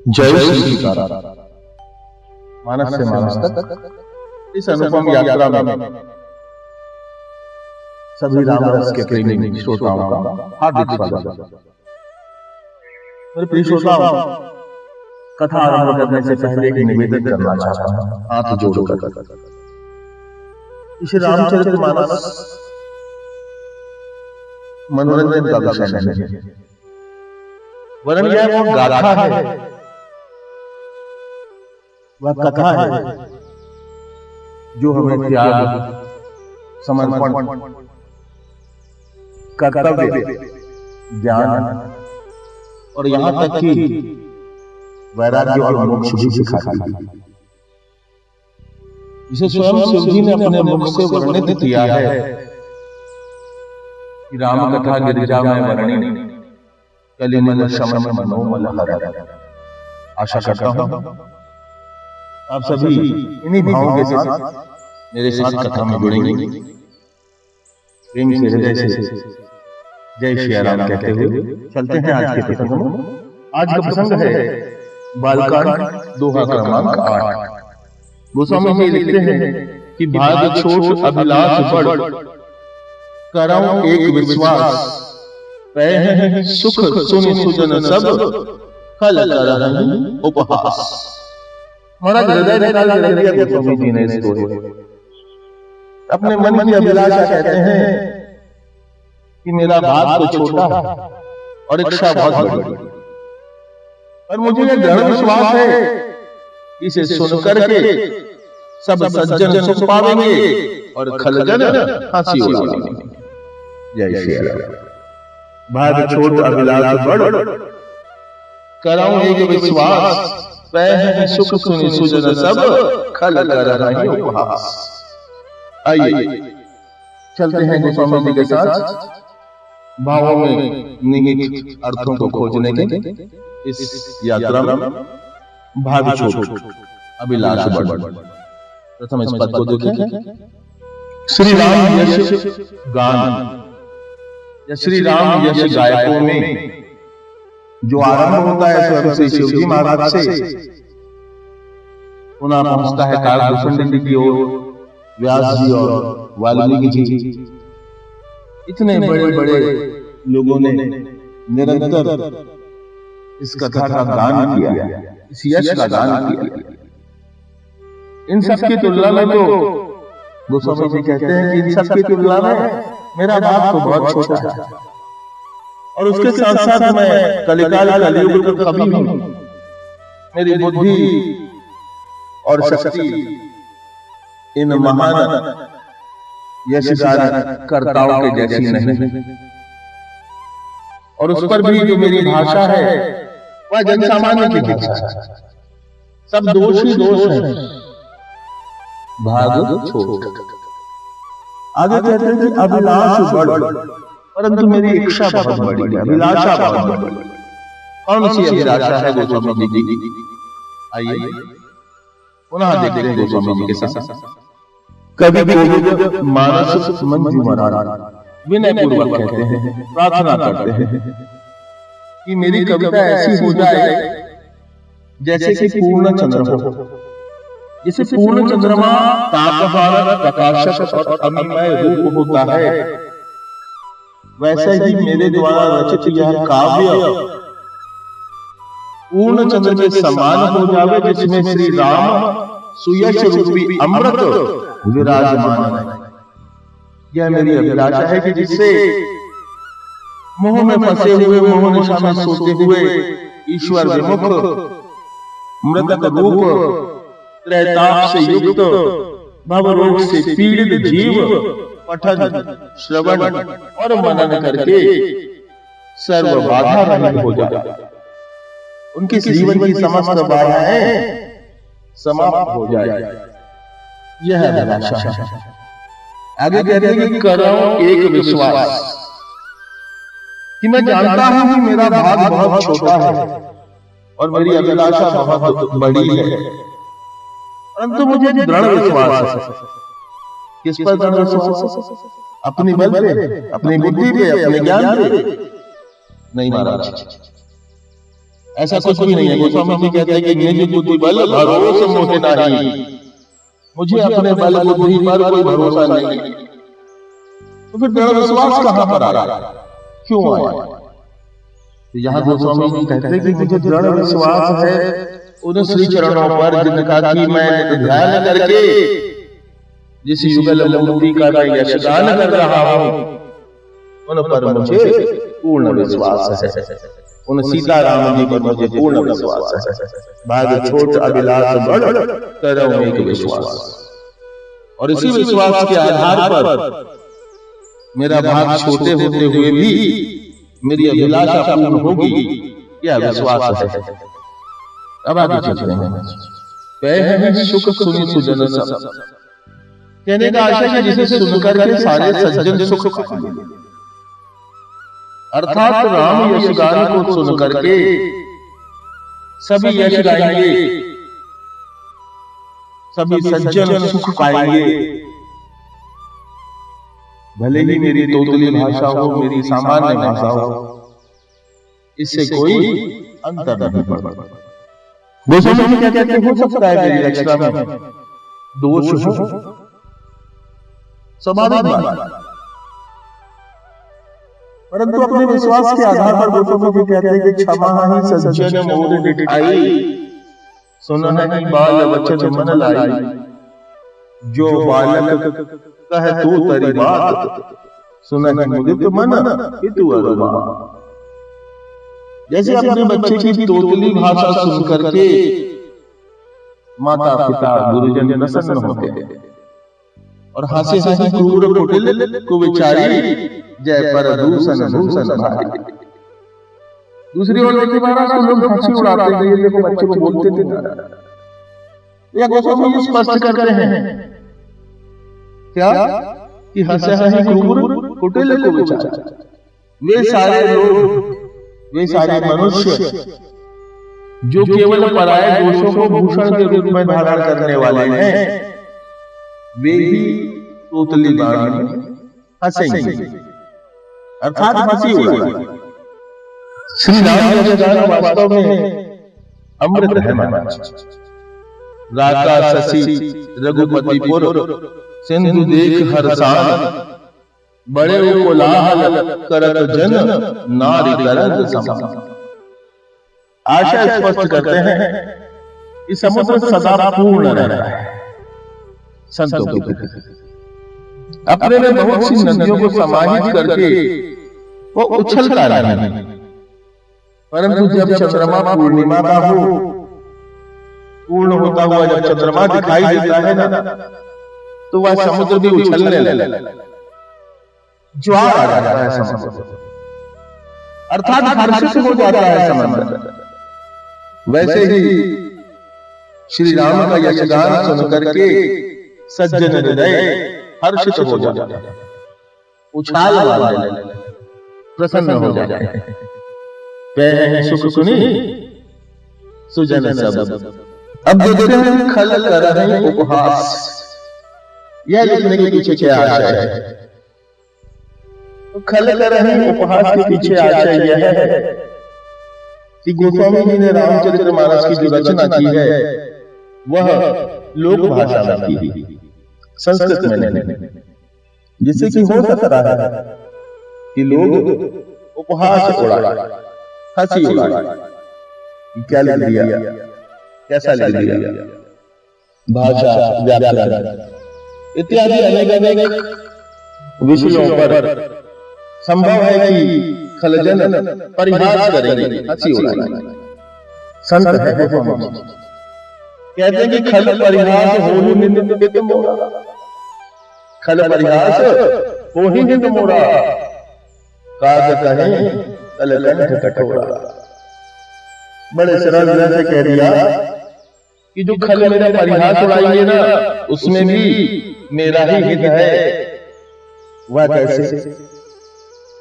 जय श्री सीताराम। मानस से मानस तक इस अनुपम यात्रा में सभी राम रस के प्रेमी श्रोताओं का हार्दिक स्वागत। मेरे प्रिय श्रोताओं, कथा आरंभ करने से पहले एक निवेदन करना चाहता हूं, हाथ जोड़कर। इस रामचरितमानस मनोरंजन का विषय नहीं है, वरन यह वो गाथा है, वह कथा है जो हमें त्याग, समर्पण, कर्तव्य, ज्ञान और यहाँ तक कि वैराग्य और मोक्ष भी सिखाती है। इसे स्वयं शिव जी ने अपने मुख से वर्णित किया है कि राम कथा गिरिजा में वर्णि कलिमल शमन मनोमल हर। आशा करता हूं आप सभी इन्हीं भावों के साथ मेरे साथ कथा में जुड़ेंगे। प्रेम से हृदय से जय श्री राम कहते हुए चलते हैं आज के प्रसंग में। आज का प्रसंग है बालकांड दोहा क्रमांक 8। गोस्वामी जी लिखते हैं कि भाग छोट अभिलाष बड़, करऊं एक विश्वास, पै सुख सुनि सुजन सब, कल करहि उपहास। महाराज हृदय निकाल के रख दिया गोस्वामी जी ने इसको। अपने मन की अभिलाषा कहते हैं कि मेरा भाग तो छोटा है और इच्छा बहुत बड़ी, पर मुझे यह दृढ़ विश्वास है इसे सुन करके सब सज्जन सुख पावेंगे और खलजन हंसी उड़ावेंगे। जय श्री राम। भाग छोट अभिलाष बड़, करऊं एक विश्वास, पै सुख सुनि सुजन सब, खल करहि उपहास। आइए चलते हैं गोस्वामी जी के साथ भावों में निहित अर्थों को खोजने के इस यात्रा में। भाग छोट अभिलाष बड़। प्रथम इस पद को देखें। श्री राम यश गान, या श्री राम यश गायकों में जो आरंभ होता है स्वयं श्री शिव जी महाराज से, पुनः पहुंचता है काकभूषण जी की ओर, व्यास जी और वाल्मीकि जी। इतने बड़े बड़े लोगों ने निरंतर इस कथा का गान किया, इस यश का गान किया। इन सब की तुलना में तो गोस्वामी जी कहते हैं कि इन सब की तुलना में मेरा भाग तो बहुत छोटा है, और उसके साथ साथ मैं कलिकाल कलयुग का कवि हूं। मेरी बुद्धि और शक्ति इन महान यशगान कर्ताओं के जैसी नहीं, और उस पर भी जो मेरी भाषा है वह जनसामान्य की भाषा है। सब दोष ही दोष है। भाग छोट। आगे कहते हैं कि अभिलाष बड़, परंतु मेरी इच्छा बहुत बड़ी है, अभिलाषा बहुत बड़ी। कौन सी अभिलाषा है गोस्वामी जी की? आइए पुनः देखते हैं गोस्वामी जी के साथ। कवि कोविद मानस मंजू मरार विनय पूर्वक कहते हैं, प्रार्थना करते हैं कि मेरी कविता ऐसी हो जाए जैसे कि पूर्ण चंद्र हो। जैसे पूर्ण चंद्रमा तापहार, प्रकाशक और अमिमय रूप होता है, वैसे ही मेरे द्वारा रचित यह काव्य पूर्ण चंद्र के समान हो जावे, जिसमें श्री राम सुयश रूपी अमृत विराजमान है। यह मेरी अभिलाषा है कि जिससे मोह में फंसे हुए, मोह निशा में सोते हुए ईश्वर विमुख मृतक रूप त्रैताप से युक्त भवरोग से पीड़ित जीव पठन, श्रवण और मनन करके सर्व बाधा रहित हो जाए। उनके जीवन की समस्त बाधाएं समाप्त हो जाए। यह अभिलाषा है। आगे कहते हैं कि करऊं एक विश्वास, कि मैं जानता हूं कि मेरा भाग बहुत छोटा है और मेरी अभिलाषा बहुत बड़ी है, परंतु मुझे दृढ़ विश्वास है। किस पर दृढ़ विश्वास? अपनी बल पे, अपनी बुद्धि पे, अपने ज्ञान पे नहीं महाराज। ऐसा कुछ भी नहीं है। गोस्वामी जी कहते हैं कि निज बुद्धि बल भरोसे मोहे नहीं, मुझे अपने बल बुद्धि पर कोई भरोसा नहीं। तो फिर दृढ़ विश्वास कहां पर आ रहा है, क्यों आया? तो यहाँ गोस्वामी जी कहते हैं कि मुझे दृढ़ विश्वास है उन श्री चरणों पर जिनका कि मैं ध्यान करके जिस युगल मूर्ति का मैं यशगान कर रहा हूं, उन पर मुझे पूर्ण विश्वास है। उन सीताराम जी पर मुझे पूर्ण विश्वास है। भाग छोट अभिलाष बड़ करो एक विश्वास। और इसी विश्वास के आधार पर मेरा भाग छोटे होते हुए भी मेरी अभिलाषा पूर्ण होगी, यह विश्वास है। अब आगे चलते हैं। कह सुख सुनी सुजन सब, कहने का आशय है जिसे सुनकर के सारे सज्जन सुख पाएंगे, अर्थात राम यशगान को सुन करके सभी यश गाएंगे, सभी सज्जन सुख पाएंगे। भले ही मेरी तोतली भाषा हो, मेरी सामान्य भाषा हो, इससे कोई अंतर नहीं पड़ता। गोस्वामी क्या कहते हैं, हो सकता है मेरी रचना में दोष हो, स्वाभाविक बात, परंतु अपने विश्वास के आधार पर गोस्वामी जी कहते हैं कि क्षमा ही सज्जन मोर डिठाई, सुनहि बाल वचन मन लाई, जो बालक कह तू तरी बात, सुनहि मुदित मन हितु अरुमा। जैसे अपने बच्चे की तोतली भाषा सुन करके माता पिता गुरुजन प्रसन्न होते हैं और हंसे हंसे क्रूर कुटिल कुविचारी जय पर दूषण भूषण भारी। दूसरी ओर देखिए महाराज लोग हंसी उड़ाते हैं, देखो बच्चे को बोलते थे। यह गोस्वामी जी स्पष्ट करते हैं क्या कि हंसे हंसे क्रूर कुटिल कुविचारी, वे सारे लोग, वे सारे मनुष्य जो केवल पराये दोषों को भूषण के रूप में धारण करने वाले हैं, वे ही तोतली बाणी हंसेंगे, अर्थात हंसी उड़ाएंगे। श्री राम यशगान वास्तव में अमृत है महाराज। राका शशि रघुपतिपुर सिंधु देख हर्षान, बड़े कोलाहल करत जन नारी करत समान। आशा स्पष्ट करते हैं कि समुद्र सदा पूर्ण रहता है संतों की तरह। अपने में बहुत सी नदियों को समाहित करके वो उछलता रहे, परंतु जब चंद्रमा पूर्णिमा का हो, पूर्ण होता हुआ जब चंद्रमा दिखाई देता है ना, तो वह समुद्र भी उछलने लगता, ज्वार आ जाता है समुद्र, अर्थात हर्षित हो जाता है समुद्र। वैसे ही श्री राम का यशगान सुन करके सज्जन हृदय हर्षित हो जाता है, उछाल मारने लगते, प्रसन्न हो जाते हैं। कह सुख सुनी सुजन सब। अब देखते हैं खल कर रहे उपहास, यह लिखने के पीछे क्या आशय है? तो खल कर रहे उपहास के पीछे आशय यह है कि गोस्वामी जी ने रामचरितमानस की जो रचना की है वह लोक भाषा में की, संस्कृत में नहीं, जिससे कि हो सकता है कि लोग उपहास उड़ाए, हंसी उड़ाए, क्या लिख दिया, कैसा लिख दिया, भाषा व्याकरण इत्यादि अनेक अनेक विषयों पर संभव है कि खलजन परिहास करेंगे, हंसी उड़ाएंगे। संत है कहते हैं कि खल परिहास हो ही निंदित मोरा, खल परिहास हो ही निंद मोरा, काज कहे कलकंठ कठोरा। बड़े सरल से कह दिया कि जो खल मेरा परिहास उड़ाएंगे ना, उसमें भी मेरा ही हित है। वह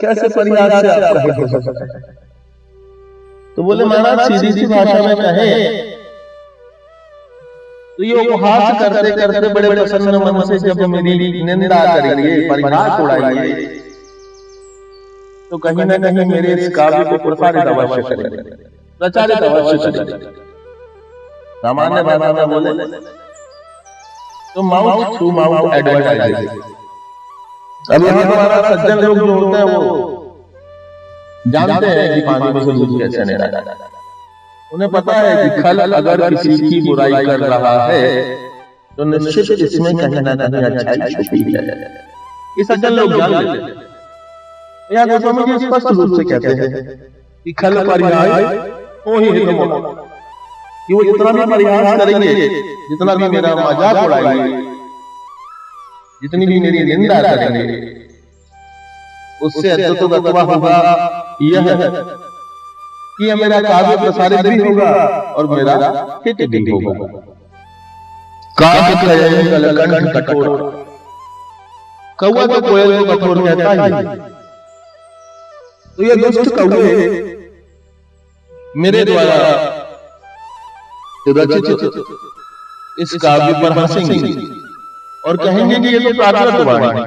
कैसे परिहास से आपका हित हो सकता है? तो बोले महाराज सीधी सी भाषा में कहे तो ये उपहास करते करते बड़े प्रसन्न मन से जब मेरी निंदा करेंगे, परिहास उड़ाएंगे, तो कहीं ना कहीं मेरे इस काव्य को प्रसारित अवश्य करेंगे। प्रचारित अवश्य करें। सामान्य भाषा में बोले तो माउथ टू माउथ एडवर्टाइजिंग। अब यहाँ हमारा सज्जन लोग जो होते हैं वो जानते हैं कि पानी में से दूध कैसे निकलता है। उन्हें पता है कि खल अगर किसी की बुराई कर रहा है तो निश्चित इसमें कहीं ना कहीं अच्छाई छुपी है। ये सज्जन लोग जान लेते हैं। यहाँ गोस्वामी जी स्पष्ट रूप से कहते हैं कि खल पर्याय हो ही हितमो, कि वो जितना भी प्रयास करेंगे, जितना भी मेरा मजाक उड़ाएंगे, जितनी भी मेरी निंदा करेंगे, उससे अद्भुतत्व होगा यह कि मेरा काव्य प्रसारित भी होगा और मेरा हित भी होगा। काव्य कलकंठ कठोर, कौवा तो कोयल को कठोर कहता ही। तो ये दुष्ट कौवे मेरे द्वारा रचित इस काव्य पर हंसेंगे और कहेंगे कि ये तो प्राकृत वाणी है।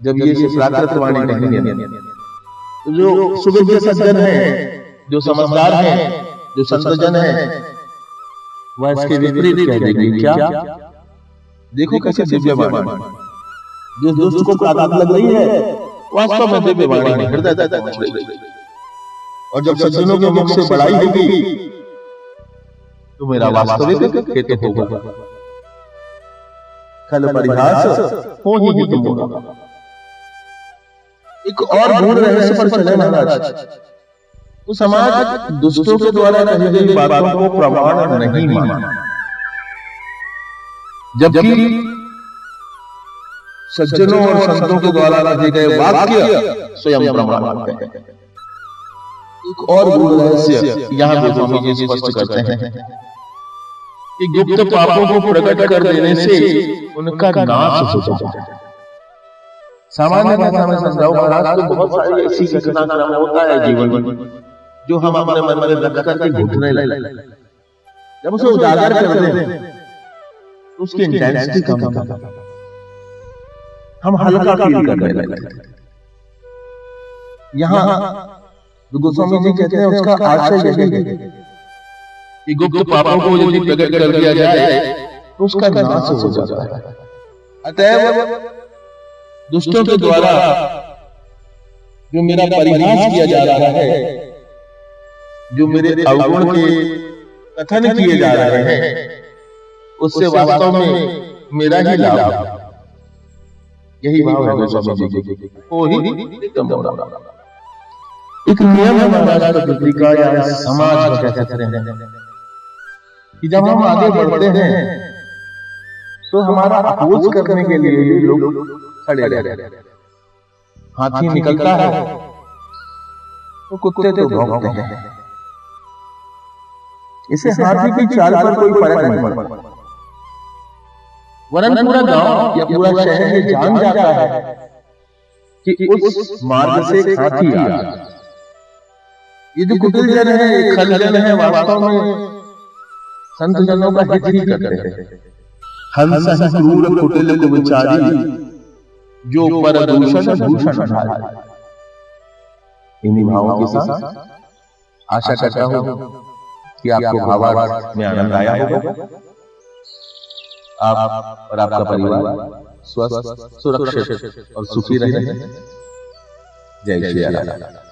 जब ये प्राकृत वाणी कहेंगे तो जो सुविज्ञ सज्जन हैं, जो समझदार हैं, जो संतजन हैं, वह इसके विपरीत कह देंगे। क्या देखो कैसे दिव्य वाणी, जिस दुष्ट को प्राकृत लग रही है वास्तव में दिव्य वाणी है, हृदय तक पहुंच रही है। और जब सज्जनों के मुख से बड़ाई होगी तो मेरा वास्तविक हित होगा। खल परिहास हो ही हित होगा। एक और गूढ़ रहस्य पर चले महाराज। तो समाज दुष्टों के द्वारा कही गई बातों को प्रमाण नहीं माना, जबकि सज्जनों और संतों के द्वारा कहे गए वाक्य स्वयं प्रमाण होते हैं। एक और गूढ़ रहस्य यहाँ गोस्वामी जी स्पष्ट करते हैं कि गुप्त पापों को प्रकट कर देने से उनका नाश हो जाता है। सामान्य भाषा में समझाओ महाराज तो बहुत सारी ऐसी घटनाक्रम होता है जीवन में जो हम अपने मन में रख करके घुटने लगते हैं। जब उसे उजागर कर दें तो उसकी इंटेंसिटी कम हो जाती है, हम हल्का फील करने लगते हैं। यहाँ जो गोस्वामी जी कहते हैं उसका आशय यही है कि गुप्त पापों को यदि प्रकट कर दिया जाए तो उसका नाश हो जाता है। अतएव दुष्टों के द्वारा जो मेरा परिहास किया जा रहा है, जो मेरे अवगुण के कथन किए जा रहे हैं, उससे वास्तव में मेरा ही लाभ है। यही भाव है गोस्वामी जी के। हो ही हितम होगा। एक नियम है महाराज प्रकृति का या समाज का कहते हैं कि जब हम आगे बढ़ते हैं तो हमारा अपोज करने के लिए भी लोग खड़े रहते हैं। हाथी निकलता है तो कुत्ते तो भौंकते हैं। इसे हाथी की चाल पर कोई फर्क नहीं पड़ता, वरन पूरा गांव या पूरा शहर ये जान जाता है कि उस मार्ग से हाथी आ रहा है। ये जो कुटिल जन है, ये खल जन है, वास्तव में संत जनों का हित ही करते हैं। हंस ही क्रूर कुटिल कुविचारी, जो पर दूषण भूषण ढाले। इन्हीं भावों के साथ आशा करता हूं कि आपको भावार्थ में आनंद आया होगा। आप और आपका परिवार स्वस्थ, सुरक्षित और सुखी रहे। जय श्री राम।